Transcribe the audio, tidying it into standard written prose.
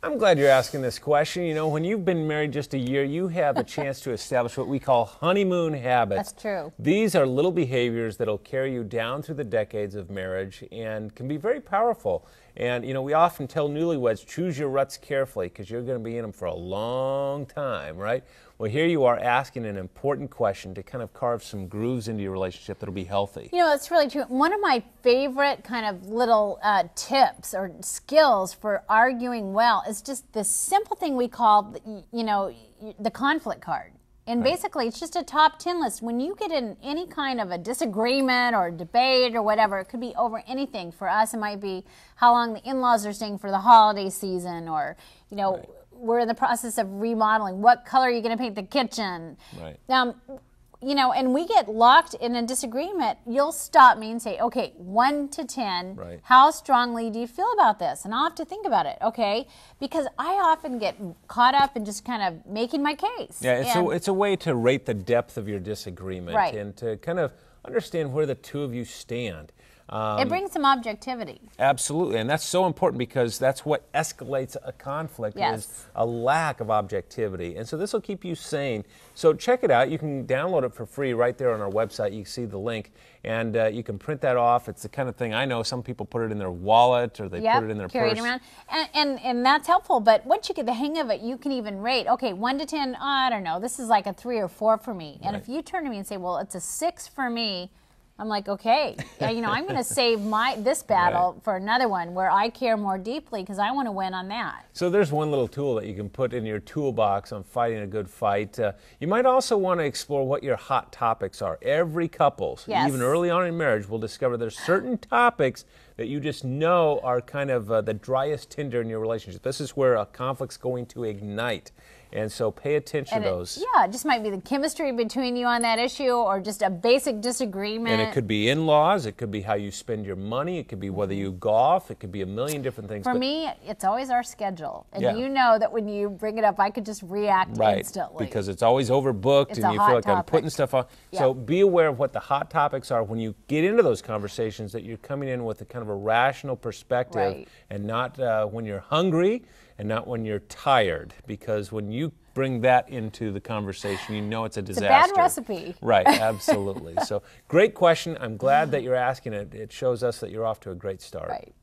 I'm glad you're asking this question. You know, when you've been married just a year, you have a chance to establish what we call honeymoon habits. That's true. These are little behaviors that'll carry you down through the decades of marriage and can be very powerful. And, you know, we often tell newlyweds, choose your ruts carefully because you're going to be in them for a long time, right? Well, here you are asking an important question to kind of carve some grooves into your relationship that'll be healthy. You know, that's really true. One of my favorite kind of little tips or skills for arguing well is just this simple thing we call, you know, the conflict card. And basically, it's just a top 10 list. When you get in any kind of a disagreement or debate or whatever, it could be over anything. For us, it might be how long the in-laws are staying for the holiday season, or, you know, we're in the process of remodeling. What color are you going to paint the kitchen? Right. You know, and we get locked in a disagreement, you'll stop me and say, okay, 1 to 10, how strongly do you feel about this? And I'll have to think about it, okay? Because I often get caught up in just kind of making my case. Yeah, it's a way to rate the depth of your disagreement and to kind of understand where the two of you stand. It brings some objectivity. Absolutely, and that's so important because that's what escalates a conflict is a lack of objectivity. And so this will keep you sane. So check it out. You can download it for free right there on our website. You can see the link, and you can print that off. It's the kind of thing I know some people put it in their wallet or they put it in their carry purse. It around. And that's helpful, but once you get the hang of it, you can even rate, okay, 1 to 10, I don't know, this is like a 3 or 4 for me. And if you turn to me and say, well, it's a 6 for me, I'm like, okay, you know, I'm going to save this battle for another one where I care more deeply because I want to win on that. So there's one little tool that you can put in your toolbox on fighting a good fight. You might also want to explore what your hot topics are. Every couple, even early on in marriage, will discover there's certain topics that you just know are kind of the driest tinder in your relationship. This is where a conflict's going to ignite. And so pay attention to those. It just might be the chemistry between you on that issue or just a basic disagreement. And it could be in-laws. It could be how you spend your money. It could be whether you golf. It could be a million different things. For me, it's always our schedule. And you know that when you bring it up, I could just react instantly. Because it's always overbooked and you feel like I'm putting stuff on. So be aware of what the hot topics are when you get into those conversations, that you're coming in with a kind of a rational perspective and not when you're hungry and not when you're tired, because when you bring that into the conversation, you know it's a disaster. It's a bad recipe. Right, absolutely. So great question. I'm glad that you're asking it. It shows us that you're off to a great start. Right.